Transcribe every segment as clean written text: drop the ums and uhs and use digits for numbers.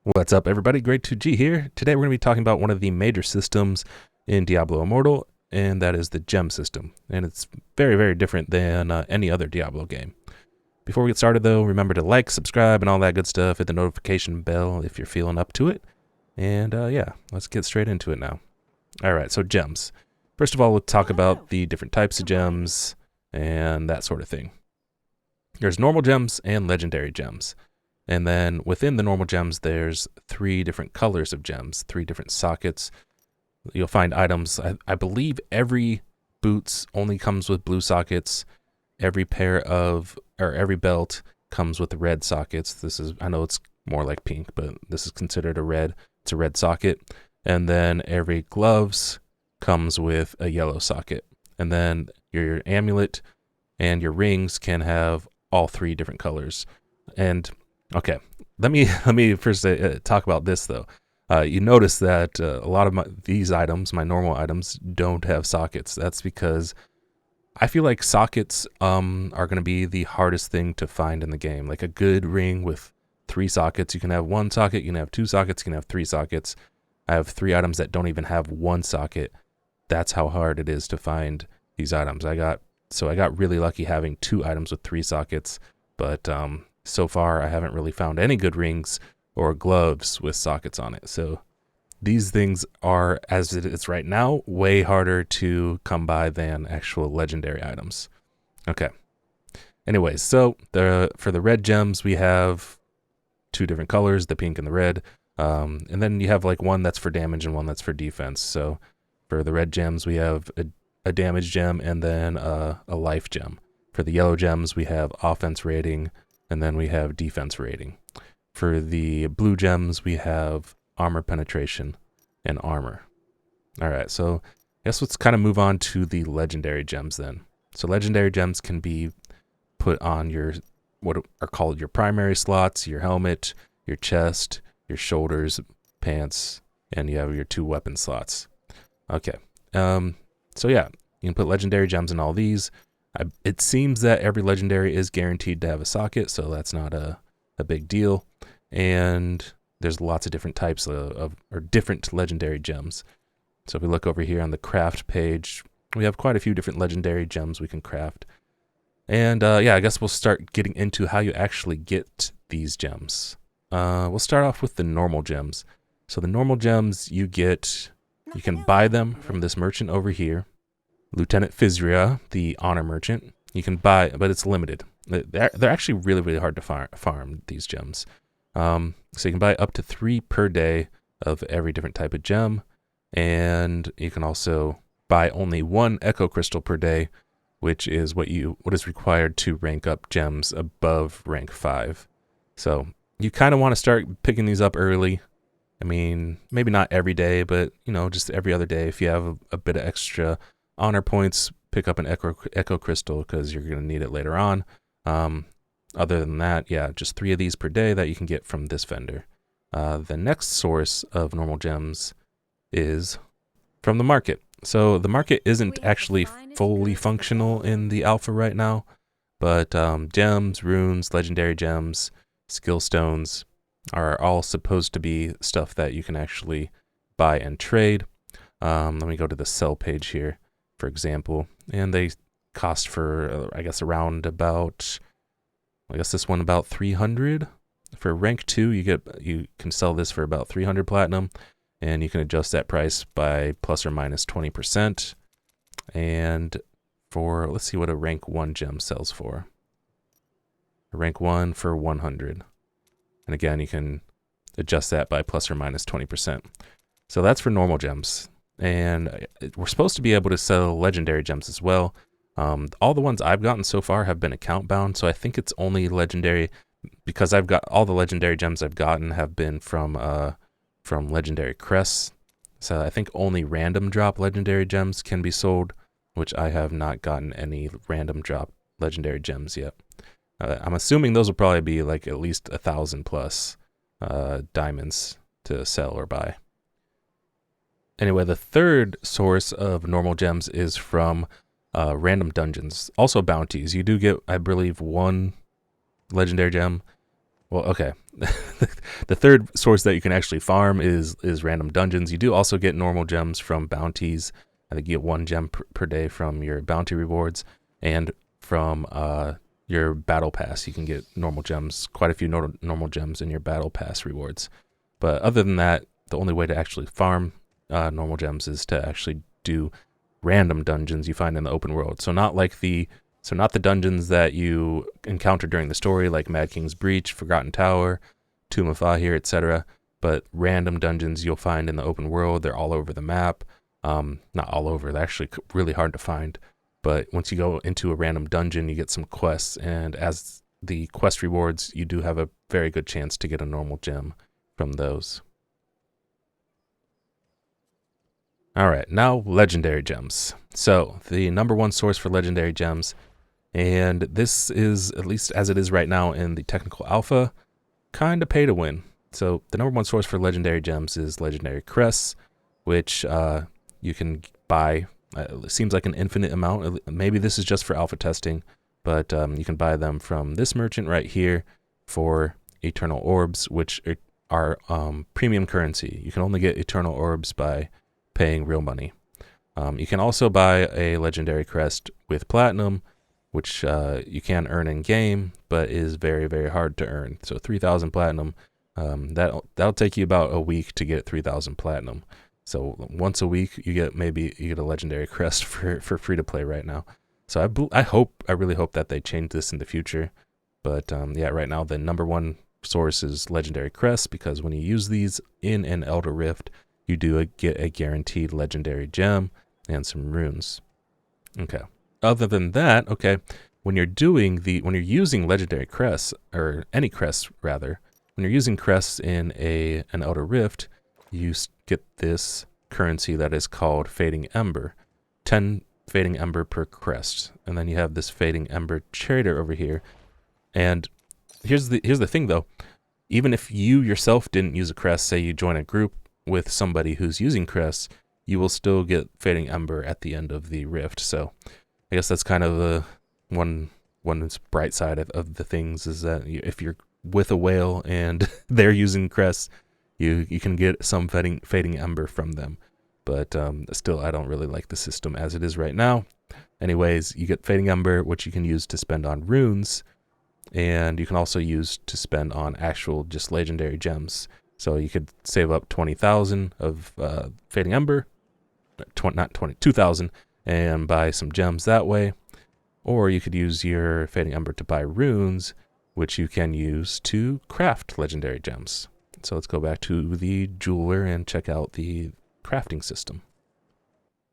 What's up, everybody? Great2G here. Today we're going to be talking about one of the major systems in Diablo Immortal, and that is the gem system. And it's very, very different than any other Diablo game. Before we get started, though, remember to like, subscribe, and all that good stuff. Hit the notification bell if you're feeling up to it. And yeah, let's get straight into it now. All right, so gems. First of all, we'll talk about the different types of gems and that sort of thing. There's normal gems and legendary gems. And then within the normal gems, there's 3 different colors of gems, 3 different sockets. You'll find items, I believe every boots only comes with blue sockets. Every every belt comes with red sockets. I know it's more like pink, but this is considered it's a red socket. And then every gloves comes with a yellow socket. And then your amulet and your rings can have all 3 different colors. And okay, let me first talk about this though. You notice that a lot of these items, my normal items, don't have sockets. That's because I feel like sockets are going to be the hardest thing to find in the game. Like a good ring with 3 sockets. You can have 1 socket, you can have 2 sockets, you can have 3 sockets. I have 3 items that don't even have 1 socket. That's how hard it is to find these items. I got really lucky having 2 items with 3 sockets, but so far, I haven't really found any good rings or gloves with sockets on it. So these things are, as it is right now, way harder to come by than actual legendary items. Okay. Anyways, so for the red gems, we have 2 different colors, the pink and the red. And then you have like one that's for damage and one that's for defense. So for the red gems, we have a damage gem and then a life gem. For the yellow gems, we have offense rating, and then we have defense rating. For the blue gems, we have armor penetration and armor. All right, so I guess let's kind of move on to the legendary gems then. So legendary gems can be put on what are called your primary slots, your helmet, your chest, your shoulders, pants, and you have your 2 weapon slots. Okay, so yeah, you can put legendary gems in all these. It seems that every legendary is guaranteed to have a socket, so that's not a big deal. And there's lots of different types or different legendary gems. So if we look over here on the craft page, we have quite a few different legendary gems we can craft. And yeah, I guess we'll start getting into how you actually get these gems. We'll start off with the normal gems. So the normal gems you can buy them from this merchant over here. Lieutenant Fizria, the honor merchant, you can buy, but it's limited. They're actually really, really hard to farm these gems. So you can buy up to 3 per day of every different type of gem, and you can also buy only 1 echo crystal per day, which is what is required to rank up gems above rank 5. So you kind of want to start picking these up early. I mean, maybe not every day, but just every other day if you have a bit of extra honor points, pick up an echo crystal because you're going to need it later on. Other than that, yeah, just 3 of these per day that you can get from this vendor. The next source of normal gems is from the market. So the market isn't actually fully functional in the alpha right now, but gems, runes, legendary gems, skill stones are all supposed to be stuff that you can actually buy and trade. Let me go to the sell page here, for example, and they cost for I guess this one about 300. For rank 2, you can sell this for about 300 platinum, and you can adjust that price by plus or minus 20%. And let's see what a rank 1 gem sells for. A rank 1 for 100. And again, you can adjust that by plus or minus 20%. So that's for normal gems. And we're supposed to be able to sell legendary gems as well. All the ones I've gotten so far have been account bound, so I think it's only legendary because I've got all the legendary gems I've gotten have been from legendary crests. So I think only random drop legendary gems can be sold, which I have not gotten any random drop legendary gems yet. I'm assuming those will probably be like at least 1,000 plus diamonds to sell or buy. Anyway, the third source of normal gems is from random dungeons, also bounties. You do get, I believe, 1 legendary gem Well, okay. The third source that you can actually farm is random dungeons. You do also get normal gems from bounties. I think you get 1 gem per day from your bounty rewards, and from your battle pass. You can get normal gems, quite a few normal gems in your battle pass rewards. But other than that, the only way to actually farm normal gems is to actually do random dungeons you find in the open world. So not the dungeons that you encounter during the story, like Mad King's Breach, Forgotten Tower, Tomb of Fahir, etc., but random dungeons you'll find in the open world. They're all over the map. Not all over. They're actually really hard to find. But once you go into a random dungeon, you get some quests, and as the quest rewards, you do have a very good chance to get a normal gem from those. All right, now legendary gems. So the number one source for legendary gems, and this is, at least as it is right now in the technical alpha, kind of pay to win. So the number one source for legendary gems is legendary crests, which you can buy. It seems like an infinite amount. Maybe this is just for alpha testing, but you can buy them from this merchant right here for eternal orbs, which are premium currency. You can only get eternal orbs by paying real money. You can also buy a legendary crest with platinum, which you can earn in game, but is very, very hard to earn. So 3,000 platinum, that'll take you about a week to get 3,000 platinum. So once a week, you get a legendary crest for free to play right now. So I really hope that they change this in the future. But yeah, right now the number one source is legendary crests, because when you use these in an Elder Rift, you do get a guaranteed legendary gem and some runes. Okay. Other than that, okay, when you're using legendary crests, or any crests rather, when you're using crests in an Elder Rift, you get this currency that is called Fading Ember. 10 Fading Ember per crest. And then you have this Fading Ember trader over here. And here's the thing though. Even if you yourself didn't use a crest, say you join a group with somebody who's using crests, you will still get Fading Ember at the end of the rift. So I guess that's kind of the one bright side of the things, is that if you're with a whale and they're using crests, you can get some fading ember from them. But still, I don't really like the system as it is right now. Anyways, you get Fading Ember, which you can use to spend on runes, and you can also use to spend on actual just legendary gems. So you could save up 20,000 of Fading Ember, 2,000, and buy some gems that way. Or you could use your Fading Ember to buy runes, which you can use to craft legendary gems. So let's go back to the jeweler and check out the crafting system.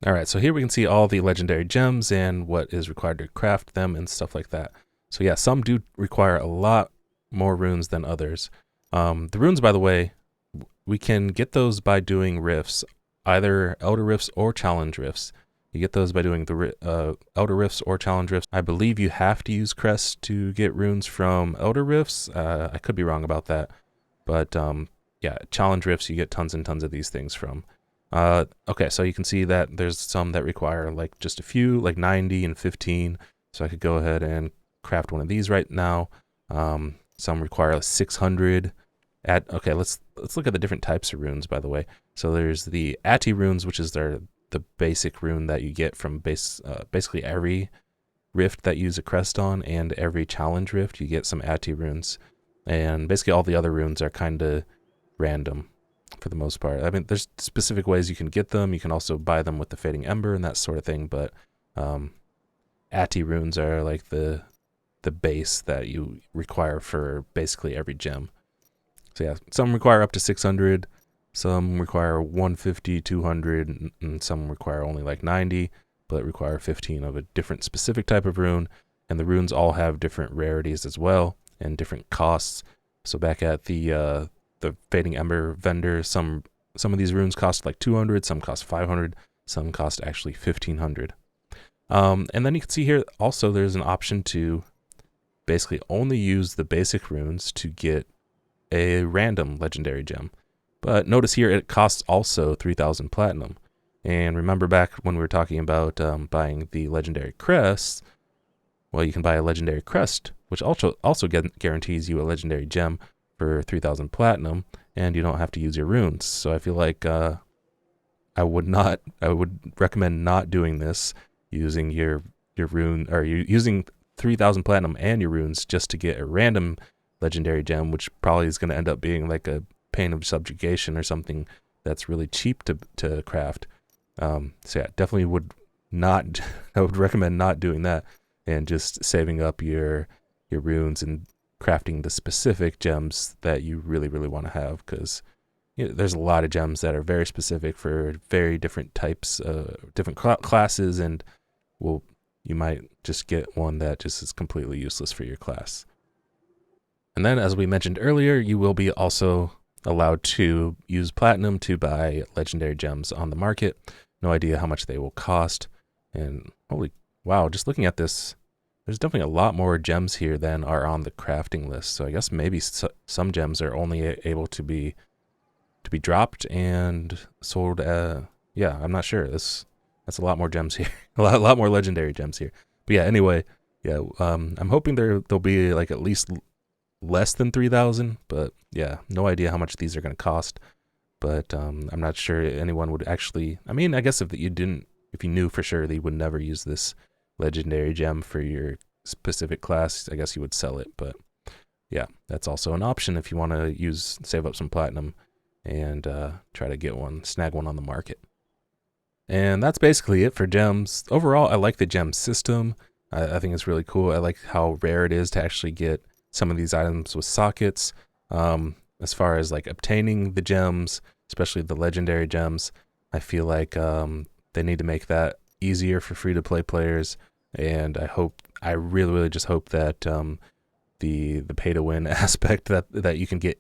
All right, so here we can see all the legendary gems and what is required to craft them and stuff like that. So yeah, some do require a lot more runes than others. The runes, by the way, we can get those by doing rifts, either Elder Rifts or Challenge Rifts. You get those by doing the Elder Rifts or Challenge Rifts. I believe you have to use crests to get runes from Elder Rifts. I could be wrong about that. But yeah, Challenge Rifts, you get tons and tons of these things from. Okay, so you can see that there's some that require like just a few, like 90 and 15. So I could go ahead and craft one of these right now. Some require 600. Okay, let's look at the different types of runes, by the way. So there's the Ati runes, which is the basic rune that you get from basically every rift that you use a crest on, and every challenge rift you get some Ati runes. And basically all the other runes are kind of random for the most part. I mean, there's specific ways you can get them. You can also buy them with the Fading Ember and that sort of thing, but Ati runes are like the base that you require for basically every gem. So yeah, some require up to 600, some require 150, 200, and some require only like 90, but require 15 of a different specific type of rune. And the runes all have different rarities as well and different costs. So back at the Fading Ember vendor, some of these runes cost like 200, some cost 500, some cost actually 1,500. And then you can see here also there's an option to basically only use the basic runes to get a random legendary gem. But notice here it costs also 3,000 platinum. And remember back when we were talking about buying the legendary crests, well, you can buy a legendary crest which also guarantees you a legendary gem for 3,000 platinum, and you don't have to use your runes. So I feel like I would recommend not doing this, using your rune, or using 3,000 platinum and your runes just to get a random legendary gem, which probably is going to end up being like a Pain of Subjugation or something that's really cheap to craft. So yeah, definitely would not. I would recommend not doing that and just saving up your runes and crafting the specific gems that you really want to have, because there's a lot of gems that are very specific for very different types, different classes, and you might just get one that just is completely useless for your class. And then, as we mentioned earlier, you will be also allowed to use platinum to buy legendary gems on the market. No idea how much they will cost. And holy wow, just looking at this, there's definitely a lot more gems here than are on the crafting list. So I guess maybe some gems are only able to be dropped and sold. Yeah, I'm not sure. That's a lot more gems here. a lot more legendary gems here. But yeah, anyway, yeah, I'm hoping there'll be like at least less than 3,000, but yeah, no idea how much these are going to cost. But I'm not sure anyone would actually. I mean, I guess if you knew for sure that you would never use this legendary gem for your specific class, I guess you would sell it. But yeah, that's also an option if you want to save up some platinum and try to snag one on the market. And that's basically it for gems. Overall, I like the gem system. I think it's really cool. I like how rare it is to actually get some of these items with sockets. As far as like obtaining the gems, especially the legendary gems, I feel like they need to make that easier for free-to-play players. And I really just hope that the pay-to-win aspect that you can get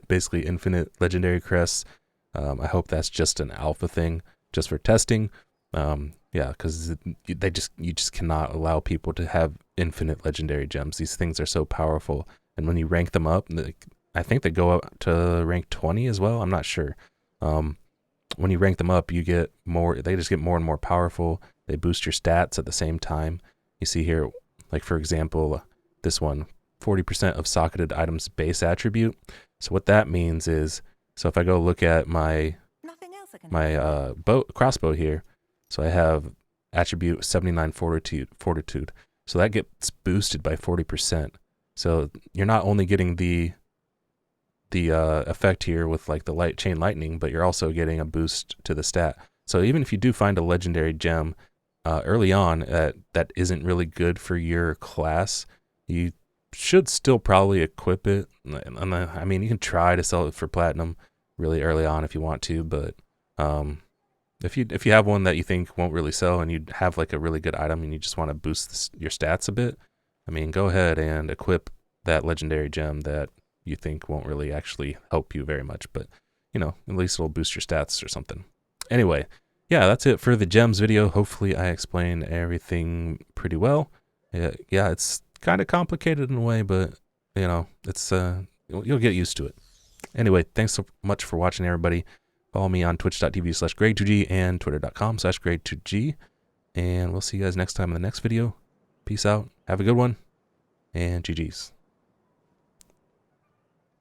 basically infinite legendary crests. I hope that's just an alpha thing, just for testing. Yeah, because you just cannot allow people to have infinite legendary gems. These things are so powerful, and when you rank them up, I think they go up to rank 20 as well. I'm not sure. When you rank them up, you get more. They just get more and more powerful. They boost your stats at the same time. You see here, like for example, this one, 40% of socketed items base attribute. So what that means is, so if I go look at my crossbow here, so I have attribute 79 fortitude. So that gets boosted by 40%. So you're not only getting the effect here with like the chain lightning, but you're also getting a boost to the stat. So even if you do find a legendary gem early on that isn't really good for your class, you should still probably equip it. I mean, you can try to sell it for platinum really early on if you want to, but if you have one that you think won't really sell and you have like a really good item and you just want to boost your stats a bit, I mean, go ahead and equip that legendary gem that you think won't really actually help you very much, but at least it'll boost your stats or something. Anyway, yeah, that's it for the gems video. Hopefully I explained everything pretty well. Yeah, it's kind of complicated in a way, but it's you'll get used to it. Anyway, thanks so much for watching, everybody. Follow me on twitch.tv/greg2g and twitter.com/greg2g. And we'll see you guys next time in the next video. Peace out. Have a good one. And GG's.